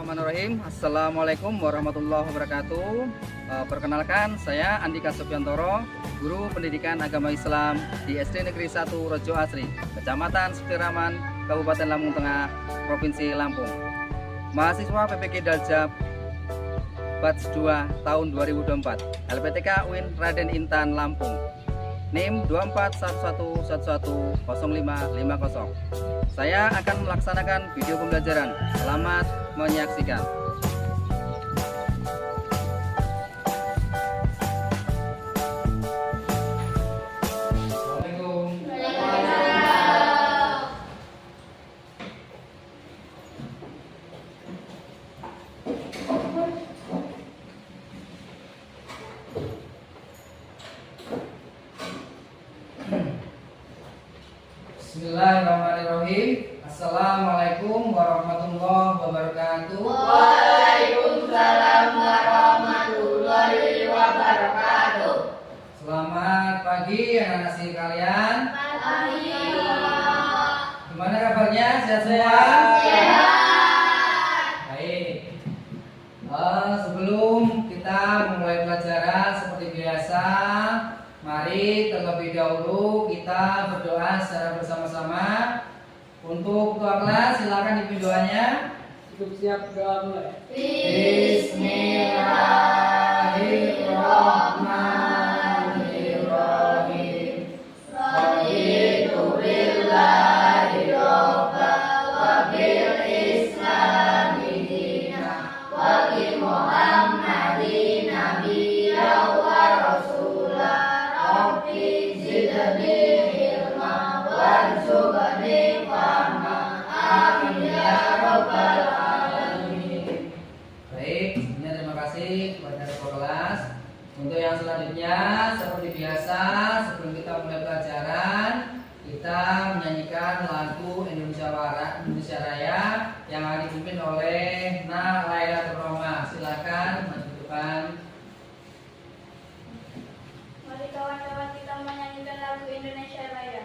Bismillahirrahmanirrahim. Assalamualaikum warahmatullahi wabarakatuh. Perkenalkan, saya Andika Supiantoro, Guru Pendidikan Agama Islam di SD Negeri 1 Rejo Asri, Kecamatan Sukiraman, Kabupaten Lampung Tengah, Provinsi Lampung. Mahasiswa PPG Daljab Batch 2 tahun 2024, LPTK UIN Raden Intan Lampung. NIM 2411110550. Saya akan melaksanakan video pembelajaran. Selamat menyaksikan. Assalamualaikum. Bismillahirrahmanirrahim. Assalamualaikum warahmatullahi wabarakatuh. Waalaikumsalam warahmatullahi wabarakatuh. Selamat pagi anak-anak sekalian. Pagi. Gimana kabarnya? Sehat semua? Sehat. Baik. Sebelum kita memulai pelajaran seperti biasa, mari terlebih dahulu kita berdoa secara bersama-sama. Untuk ketua kelas, silakan dipimpin doanya. Cukup siap, doa mulai. Bismillahirrahmanirrahim. Raditu billahi robba wa bil islami dina wa bi muhammadin nabiyya wa rasula rabbi zidni ilma warzuqni fahma amin ya rabbal alamin. Baik, sebelumnya terima kasih kepada ketua kelas. Untuk yang selanjutnya, seperti biasa, sebelum kita mulai pelajaran, kita menyanyikan lagu Indonesia Raya yang akan dipimpin oleh Lailatul Roma. Silakan maju ke depan. Mari kawan-kawan kita menyanyikan lagu Indonesia Raya.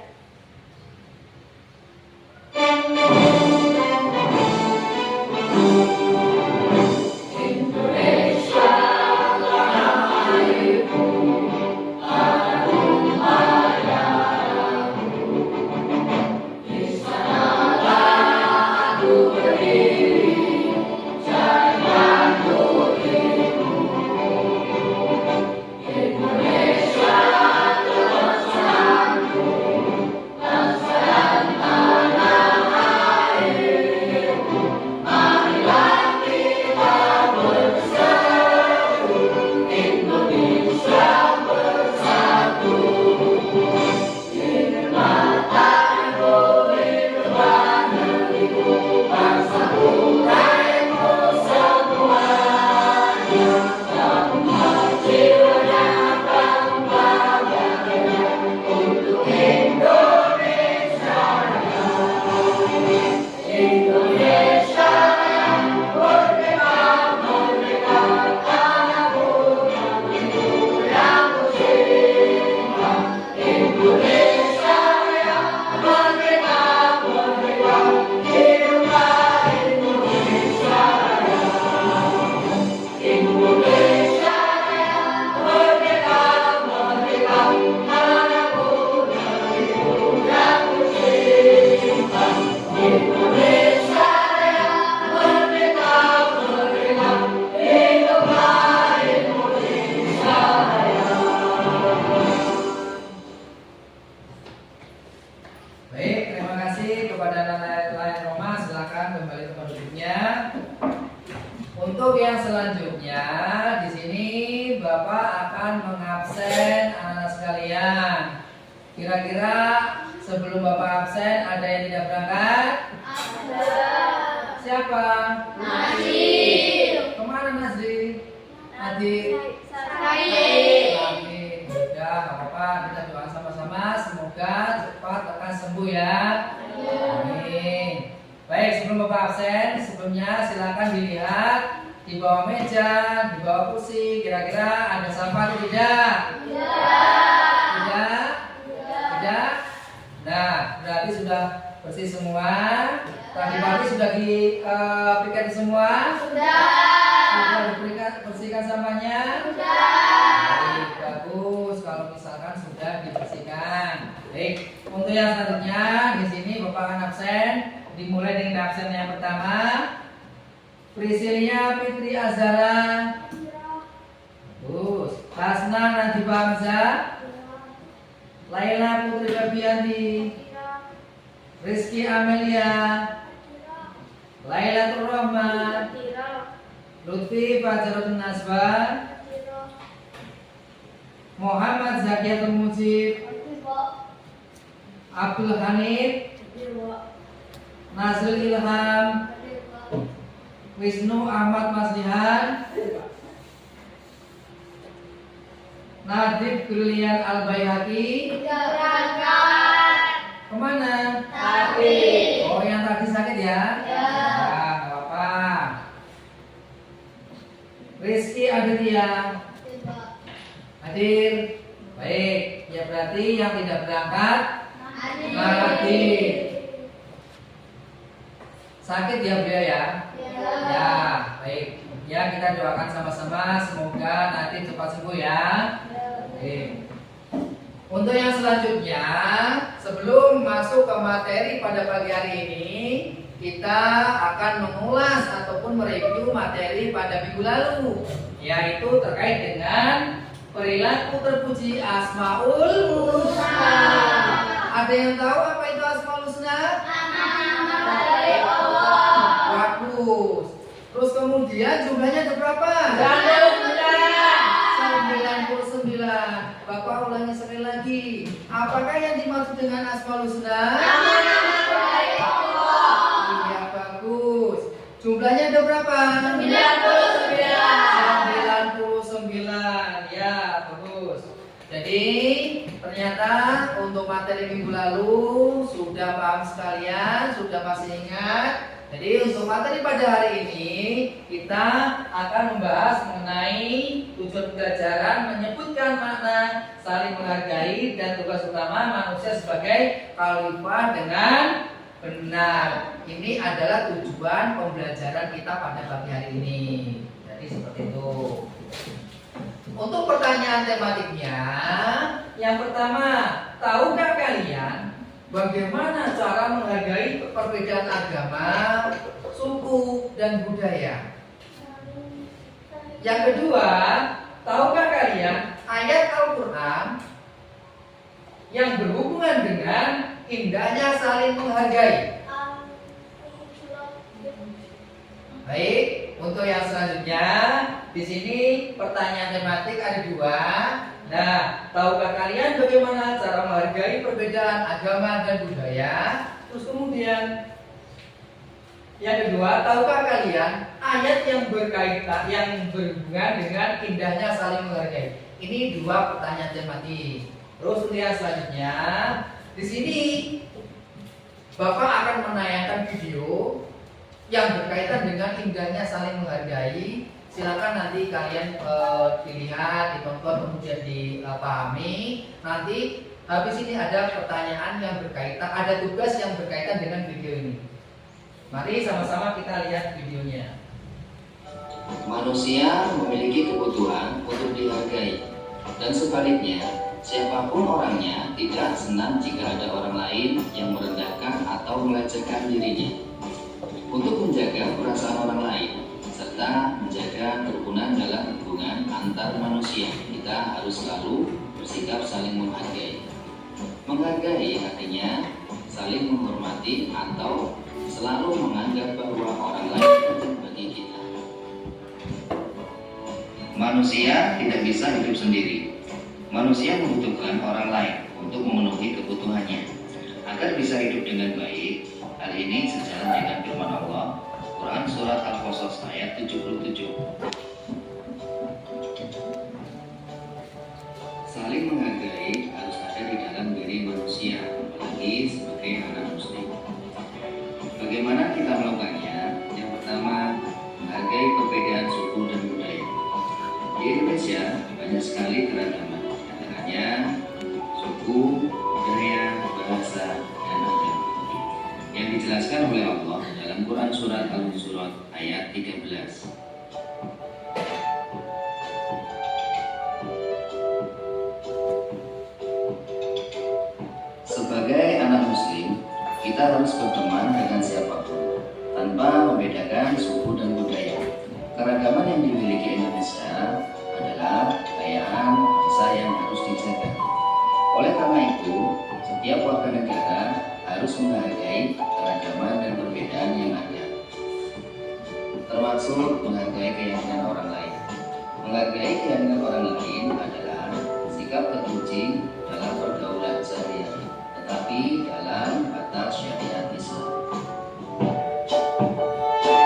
Baik, terima kasih kepada Lailatul Roma. Silakan kembali ke duduknya. Untuk yang selanjutnya, di sini Bapak akan mengabsen anak-anak sekalian. Kira-kira sebelum Bapak absen ada yang tidak berangkat? Ada. Siapa? Najib. Kemana Nazri? Najib. Said. Amin. Udah, gak apa-apa. Kita doa sama-sama. Semoga cepat lekas sembuh ya. Amin. Baik, sebelum Bapak absen, sebelumnya silakan dilihat di bawah meja, di bawah kursi. Kira-kira ada sampah atau tidak? Tidak. Tidak? Nah, berarti sudah bersih semua. Tadi pagi sudah diberikan semua? Sudah diberikan bersihkan sampahnya? Baik, bagus. Kalau misalkan sudah dibersihkan. Baik, untuk yang selanjutnya di sini Bapak akan absen. Dimulai dengan absen yang pertama. Priscilia Fitri Azhara. Bagus. Hasna Nadifa Hamzah. Laila Putri Febianti. Rizky Amelia. Lailatul Rahman. Lutfi Fajarudin Nasba. Muhammad Zakiatul Mujib. Abdul Hanif. Nazrul Ilham. Wisnu Ahmad Maslihan. Nadib Brilian Al-Baihaqi. Kemana? Oh, yang tadi sakit ya? Nah, nggak apa-apa. Rizky Aditya. Hadir. Baik, ya berarti yang tidak berangkat hadir. Sakit ya beliau ya? Ya, baik. Ya, kita doakan sama-sama semoga nanti cepat sembuh ya. Baik. Untuk yang selanjutnya, sebelum masuk ke materi pada pagi hari ini, kita akan mengulas ataupun mereview materi pada minggu lalu, yaitu terkait dengan perilaku terpuji Asmaul Husna. Ada yang tahu apa itu Asmaul Husna? Bagus. Terus kemudian jumlahnya ada berapa? 99. Bapak ulangi sekali lagi. Apakah yang dimaksud dengan Asmaul Husna? Iya, bagus. Jumlahnya ada berapa? 99. Ya, bagus. Jadi ternyata untuk materi minggu lalu sudah paham sekalian, sudah masih ingat. Jadi untuk materi pada hari ini kita akan membahas mengenai tujuan pembelajaran, menyebutkan makna saling menghargai dan tugas utama manusia sebagai khalifah dengan benar. Ini adalah tujuan pembelajaran kita pada pagi hari ini. Jadi seperti itu. Untuk pertanyaan tematiknya, yang pertama, tahukah kalian bagaimana cara menghargai perbedaan agama, suku, dan budaya? Yang kedua, tahukah kalian ayat Al-Quran yang berhubungan dengan indahnya saling menghargai? Baik, untuk yang selanjutnya, di sini pertanyaan tematik ada dua. Nah, tahukah kalian bagaimana cara menghargai perbedaan agama dan budaya? Terus kemudian yang kedua, tahukah kalian ayat yang berkaitan, yang berhubungan dengan indahnya saling menghargai? Ini dua pertanyaan tematik. Terus kemudian selanjutnya, di sini Bapak akan menayangkan video yang berkaitan dengan indahnya saling menghargai. Silakan nanti kalian dilihat, ditonton, kemudian dipahami. Nanti habis ini ada pertanyaan yang berkaitan, ada tugas yang berkaitan dengan video ini. Mari sama-sama kita lihat videonya. Manusia memiliki kebutuhan untuk dihargai, dan sebaliknya, siapapun orangnya tidak senang jika ada orang lain yang merendahkan atau melecehkan dirinya. Untuk menjaga perasaan orang lain serta menjaga kerukunan dalam hubungan antar manusia, kita harus selalu bersikap saling menghargai. Menghargai artinya saling menghormati atau selalu menganggap bahwa orang lain penting bagi kita. Manusia tidak bisa hidup sendiri. Manusia membutuhkan orang lain untuk memenuhi kebutuhannya. Agar bisa hidup dengan baik, hal ini sejalan dengan firman Allah, Quran Surat Al-Qasas ayat 77. Saling menghargai harus ada di dalam diri manusia, apalagi sebagai anak muslim. Bagaimana kita melakukannya? Yang pertama, menghargai perbedaan suku dan budaya. Di Indonesia banyak sekali keragaman, antaranya suku, budaya, bahasa, dan agama. Yang dijelaskan oleh Allah Surat Al-Hujurat ayat 13. Sebagai anak muslim, kita harus berteman dengan siapapun tanpa membedakan suku dan budaya. Keragaman yang dimiliki Indonesia adalah kekayaan bangsa yang harus dijaga. Oleh karena itu, setiap warga negara harus menghargai keragaman dan perbedaan yang ada, termasuk menghargai keyakinan orang lain. Menghargai keyakinan orang lain adalah sikap terpuji dalam pergaulan sehari-hari, tetapi dalam batas syariat Islam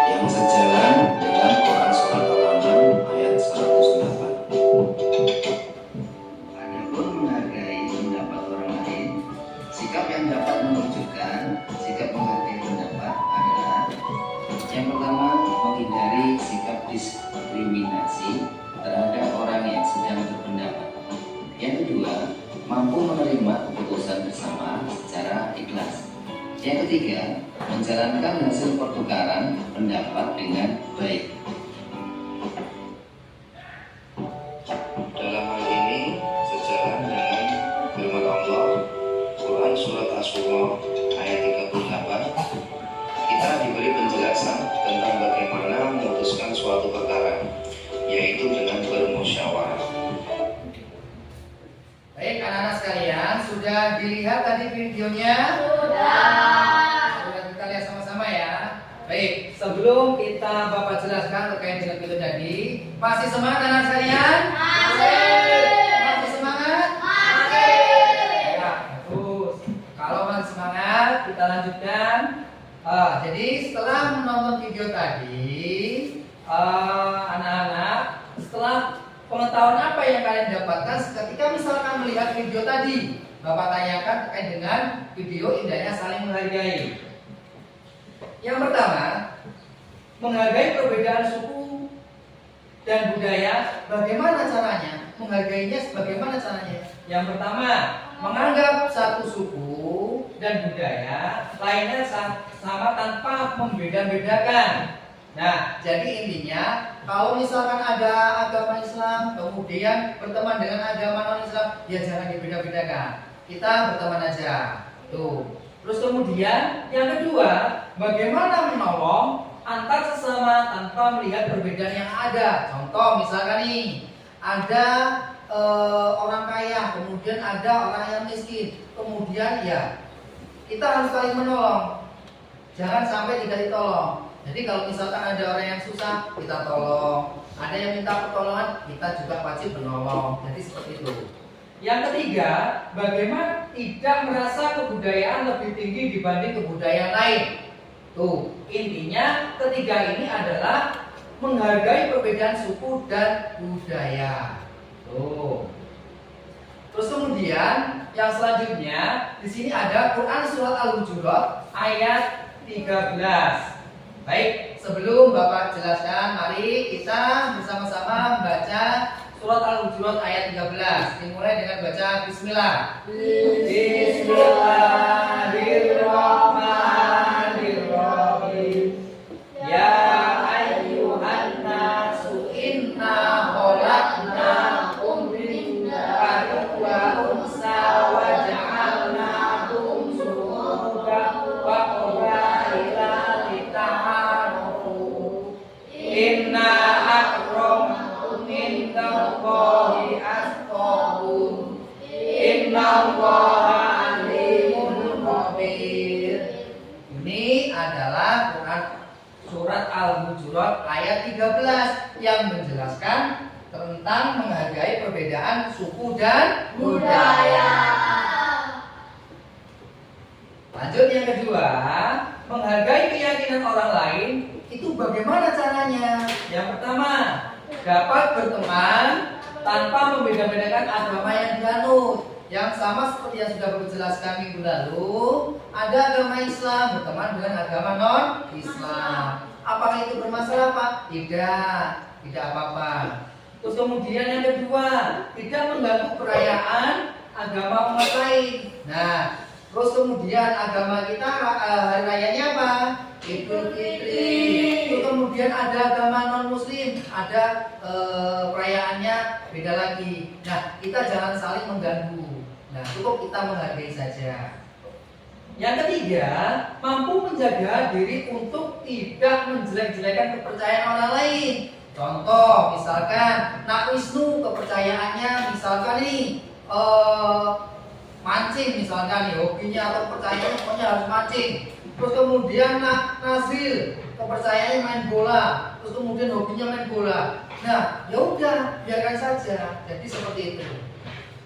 yang sejalan dengan Quran Surat Al-An'am ayat 108. Adapun menghargai pendapat orang lain, sikap yang dapat menunjukkan sikap menghargai pendapat adalah: yang pertama, menghindari sikap diskriminasi terhadap orang yang sedang berpendapat. Yang kedua, mampu menerima keputusan bersama secara ikhlas. Yang ketiga, menjalankan hasil pertukaran pendapat dengan baik. Dalam hal ini, sejalan dengan firman Allah, Quran Surat Asy-Syura ayat 38, kita diberi penjelasan tentang bagaimana memutuskan suatu perkara, yaitu dengan bermusyawarah. Baik anak-anak sekalian, sudah dilihat tadi videonya? Sudah kita lihat sama-sama ya. Baik, sebelum kita Bapak jelaskan terkait dengan video tadi, masih semangat anak sekalian? Masih semangat? Ya, bagus. Kalau masih semangat, kita lanjutkan. Jadi setelah menonton video tadi, anak-anak, setelah pengetahuan apa yang kalian dapatkan ketika misalkan melihat video tadi, Bapak tanyakan terkait dengan video indahnya saling menghargai. Yang pertama, menghargai perbedaan suku dan budaya. Bagaimana caranya? Menghargainya bagaimana caranya? Yang pertama, menganggap satu suku dan budaya lainnya sama tanpa membeda-bedakan. Nah, jadi intinya kalau misalkan ada agama Islam kemudian berteman dengan agama non-Islam, ya jangan dibeda-bedakan. Kita berteman aja. Tuh. Terus kemudian yang kedua, bagaimana menolong antar sesama tanpa melihat perbedaan yang ada. Contoh misalkan nih, ada orang kaya, kemudian ada orang yang miskin. Kemudian ya kita harus saling menolong. Jangan sampai tidak ditolong. Jadi kalau misalkan ada orang yang susah, kita tolong. Ada yang minta pertolongan, kita juga wajib menolong. Jadi seperti itu. Yang ketiga, bagaimana tidak merasa kebudayaan lebih tinggi dibanding kebudayaan lain. Tuh, intinya ketiga ini adalah menghargai perbedaan suku dan budaya. Tuh. Terus kemudian yang selanjutnya di sini ada Quran Surat Al-Hujurat ayat 13. Baik, sebelum Bapak jelaskan, mari kita bersama-sama membaca Surat Al-Hujurat ayat 13. Dimulai dengan baca Bismillah. Bismillahirrahmanirrahim. Ya ayyuhan nasu inna khalaqnakum min dzakarin wa unsa wa ja'alnakum syu'uban wa qabaila lita'arafu. Inna akramakum indallahi atqakum. Innallaha alimun khabir. Ini adalah Quran Surat Al-Hujurat ayat 13 yang menjelaskan tentang menghargai perbedaan suku dan budaya. Lanjut yang kedua, menghargai keyakinan orang lain itu bagaimana caranya? Yang pertama, dapat berteman tanpa membeda-bedakan agama yang dianut. Yang sama seperti yang sudah berjelaskan minggu lalu, ada agama Islam berteman dengan agama non-Islam. Apakah itu bermasalah Pak? Tidak apa-apa. Terus kemudian yang kedua, tidak mengganggu perayaan agama umat lain. Nah, terus kemudian agama kita hari rayanya apa? Idul Fitri, kemudian ada agama non muslim, ada perayaannya beda lagi. Nah, kita jangan saling mengganggu. Nah, cukup kita menghargai saja. Yang ketiga, mampu menjaga diri untuk tidak menjelek-jelekan kepercayaan orang lain. Contoh, misalkan Nak Wisnu kepercayaannya misalkan nih mancing misalkan nih, hobinya atau kepercayaannya pokoknya harus mancing. Terus kemudian Nak Nazril kepercayaannya main bola, terus kemudian hobinya main bola. Nah, ya udah, biarkan saja. Jadi seperti itu.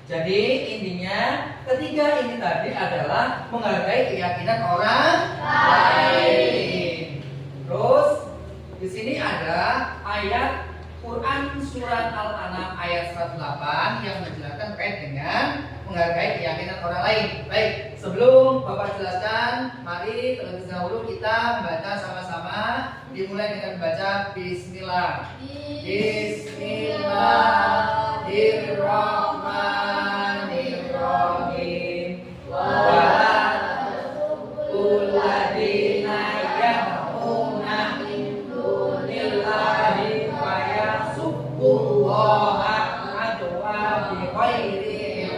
Jadi intinya ketiga ini tadi adalah menghargai keyakinan orang lain. Terus di sini ada ayat Quran surat Al-An'am ayat 108 yang menjelaskan terkait dengan menghargai keyakinan orang lain. Baik, sebelum Bapak jelaskan, mari terlebih dahulu kita membaca sama-sama. Dimulai dengan membaca Bismillah. Bismillahirrahmanirrahim. Wa'alaikumulladina ya'muna min dunillahi fayasubbullaha adwa bi khairi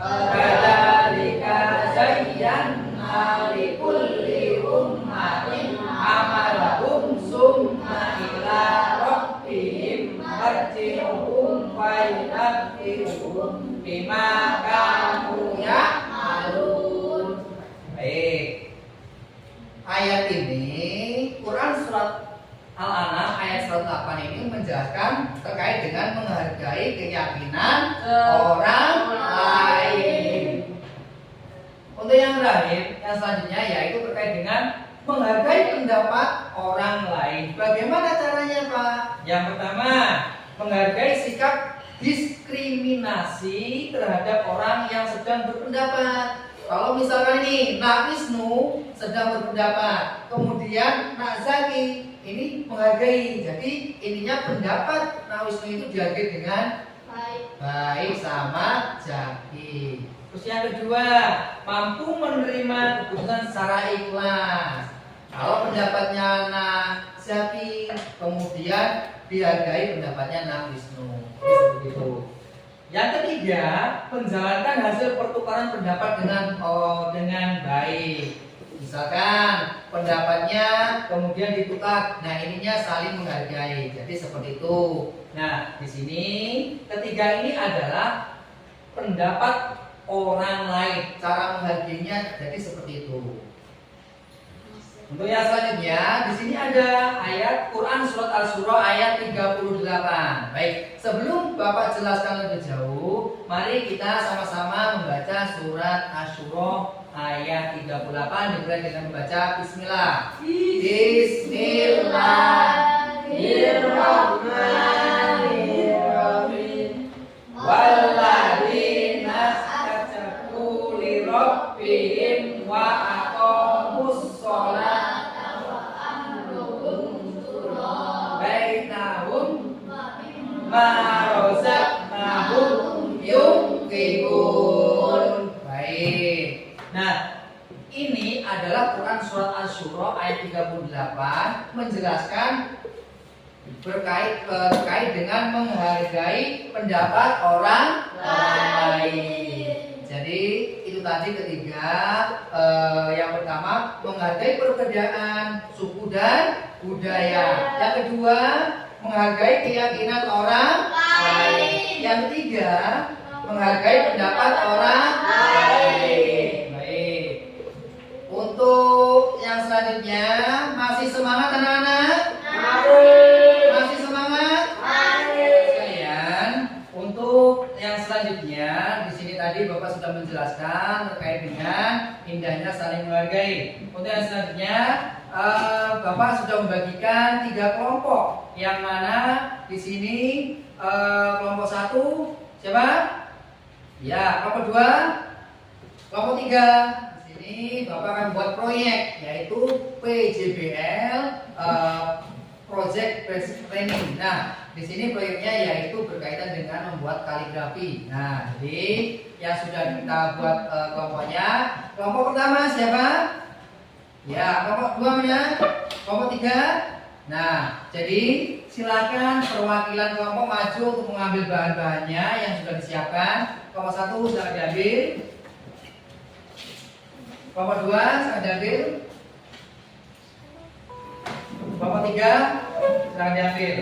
kadzalika zayyana likulli ummatin amalahum summa ila rabbihim marji'uhum wa yunabbi'uhum bima kanu ya'malun. Baik. Ayat ini Quran surat Al-An'am ayat 108 ini menjelaskan terkait dengan menghargai keyakinan orang lain. Untuk yang terakhir, yang selanjutnya yaitu terkait dengan menghargai pendapat orang lain. Bagaimana caranya, Pak? Yang pertama, menghargai sikap diskriminasi terhadap orang yang sedang berpendapat. Kalau misalkan ini Nak Wisnu sedang berpendapat, kemudian Nak Zaki ini menghargai. Jadi intinya pendapat Nak Wisnu itu dihargai dengan baik sama Zaki. Terus yang kedua, mampu menerima keputusan secara ikhlas. Kalau pendapatnya Nak Zaki, kemudian dihargai pendapatnya Nak Wisnu. Seperti itu. Yang ketiga, menjalankan hasil pertukaran pendapat dengan baik. Misalkan pendapatnya kemudian ditukar, nah ininya saling menghargai. Jadi seperti itu. Nah, di sini ketiga ini adalah pendapat orang lain, cara menghargainya. Jadi seperti itu. Untuk yang selanjutnya, di sini ada ayat Quran surat Asy-Syura ayat 38. Baik, sebelum Bapak jelaskan lebih jauh, mari kita sama-sama membaca surat Asy-Syura ayat 38 dimulai dengan membaca Bismillah. Bismillahirrahmanirrahim. Walladzina istajabu li rabbihim wa aqamus shalah marozaqnahum yunfiqun. Baik. Nah, ini adalah Quran surat Asy-Syura ayat 38 menjelaskan terkait dengan menghargai pendapat orang lain. Jadi itu tadi ketiga. Yang pertama menghargai perbedaan suku dan budaya. Yang kedua menghargai keyakinan orang lain. Yang ketiga, menghargai pendapat orang lain. Baik. Untuk yang selanjutnya, masih semangat anak-anak? Masih semangat? Sekalian, untuk yang selanjutnya, di sini tadi Bapak sudah menjelaskan terkait dengan indahnya saling menghargai. Untuk yang selanjutnya, Bapak sudah membagikan 3 kelompok, yang mana di sini kelompok 1 siapa? Ya, kelompok 2, kelompok 3. Di sini Bapak akan buat proyek yaitu PJBL Project Basic Training. Nah, di sini proyeknya yaitu berkaitan dengan membuat kaligrafi. Nah, jadi yang sudah kita buat kelompoknya. Kelompok pertama siapa? Ya, kelompok 2 mana? Kelompok 3? Nah, jadi silakan perwakilan kelompok maju untuk mengambil bahan-bahannya yang sudah disiapkan. Kelompok 1 silakan diambil. Kelompok 2 silakan diambil. Kelompok 3 silakan diambil.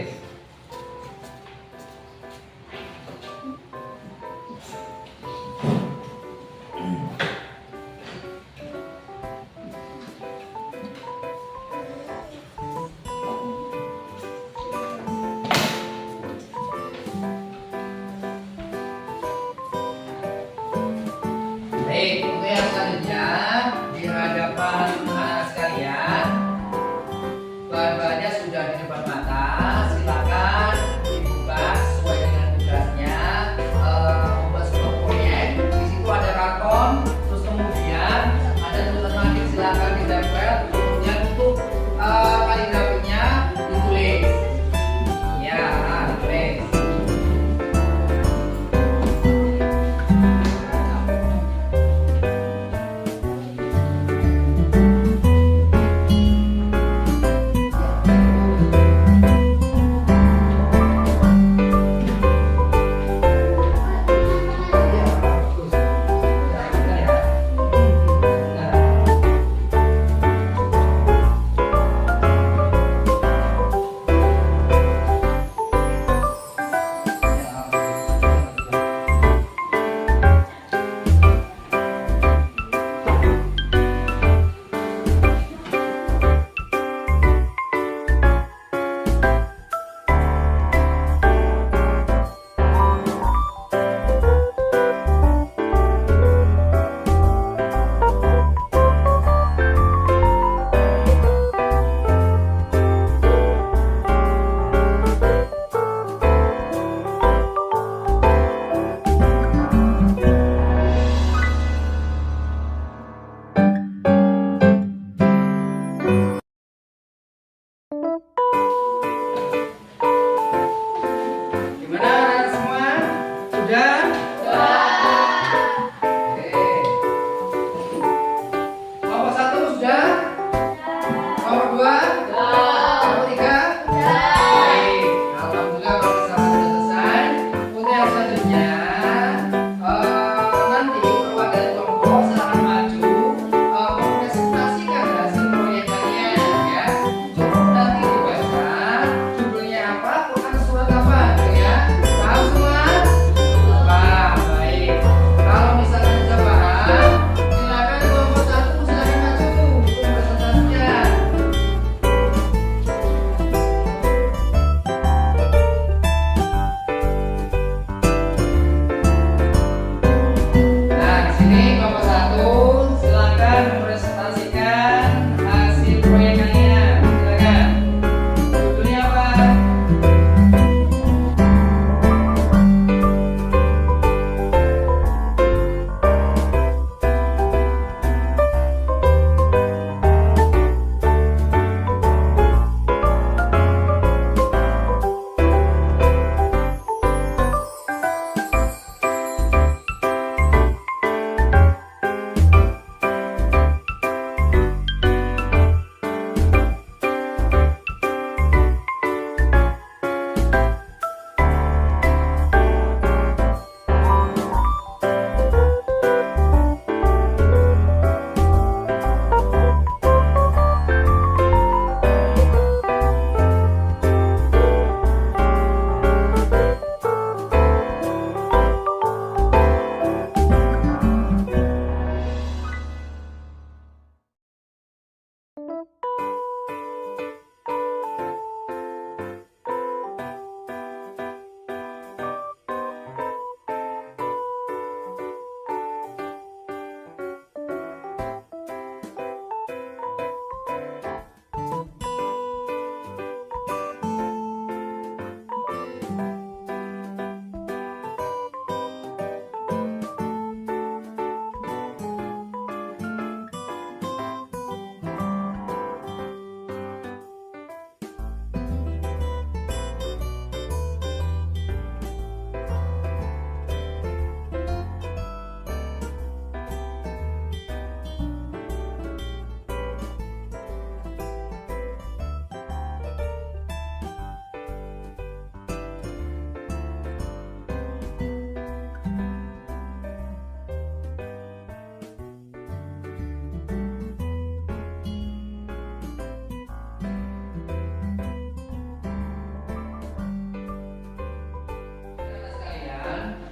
Baik, untuk yang selanjutnya di hadapan anak sekalian, bahan-bahannya sudah di depan mata. Silakan dibuka sesuai dengan tugasnya. Membuat sebuah proyek. Di situ ada karton, terus kemudian ada tulisan magic. Silakan ditempel. Kemudian untuk kaligrafinya ditulis. Ya, ditulis.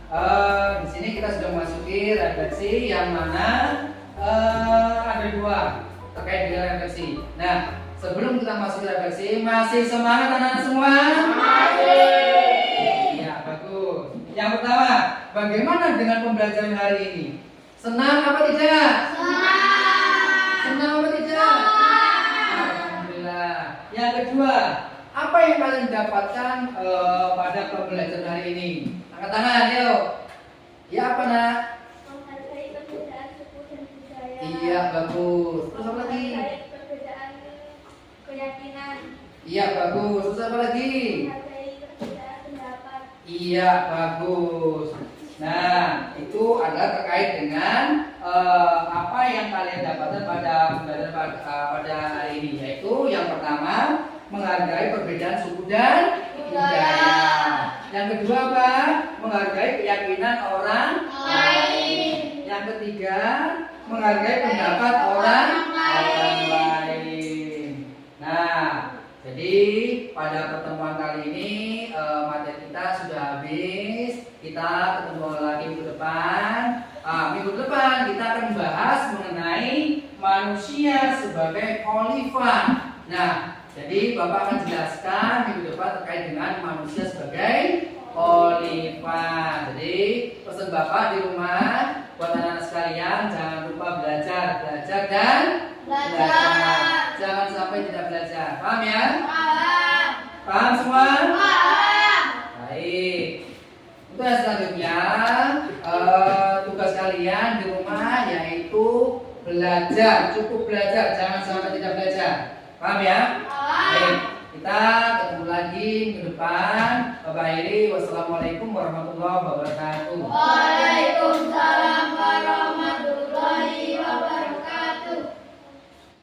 Di sini kita sudah memasuki refleksi yang mana ada dua terkait dengan refleksi. Nah, sebelum kita masuk ke refleksi, masih semangat anak-anak semua? Masih. Iya, bagus. Yang pertama, bagaimana dengan pembelajaran hari ini? Senang apa tidak? Senang apa tidak? Alhamdulillah. Yang kedua, apa yang kalian dapatkan pada pembelajaran hari ini? Angkat tangan, yuk. Ya apa nak? Menghargai perbedaan suku dan budaya. Iya, bagus. Terus apa lagi? Menghargai perbedaan keyakinan. Iya, bagus. Terus apa lagi? Menghargai perbedaan pendapat. Iya, bagus. Nah, itu adalah terkait dengan apa yang kalian dapatkan pada pembelajaran pada hari ini, yaitu yang pertama menghargai perbedaan suku dan budaya. Yang kedua apa? Menghargai keyakinan orang lain. Yang ketiga menghargai pendapat orang lain. Nah, jadi pada pertemuan kali ini materi kita sudah habis. Kita ketemu lagi minggu depan. Minggu depan kita akan membahas mengenai manusia sebagai khalifah. Nah, jadi Bapak akan jelaskan minggu depan terkait dengan manusia sebagai khalifah. Jadi pesan Bapak di rumah buat anak-anak sekalian, jangan lupa belajar dan belajar. Jangan sampai tidak belajar. Paham ya? Paham semua? Baik. Untuk yang selanjutnya, tugas kalian di rumah yaitu belajar, cukup belajar, jangan sampai tidak belajar. Paham ya? Baik, kita ketemu lagi minggu depan. Bapak akhiri, wassalamualaikum warahmatullahi wabarakatuh. Waalaikumsalam.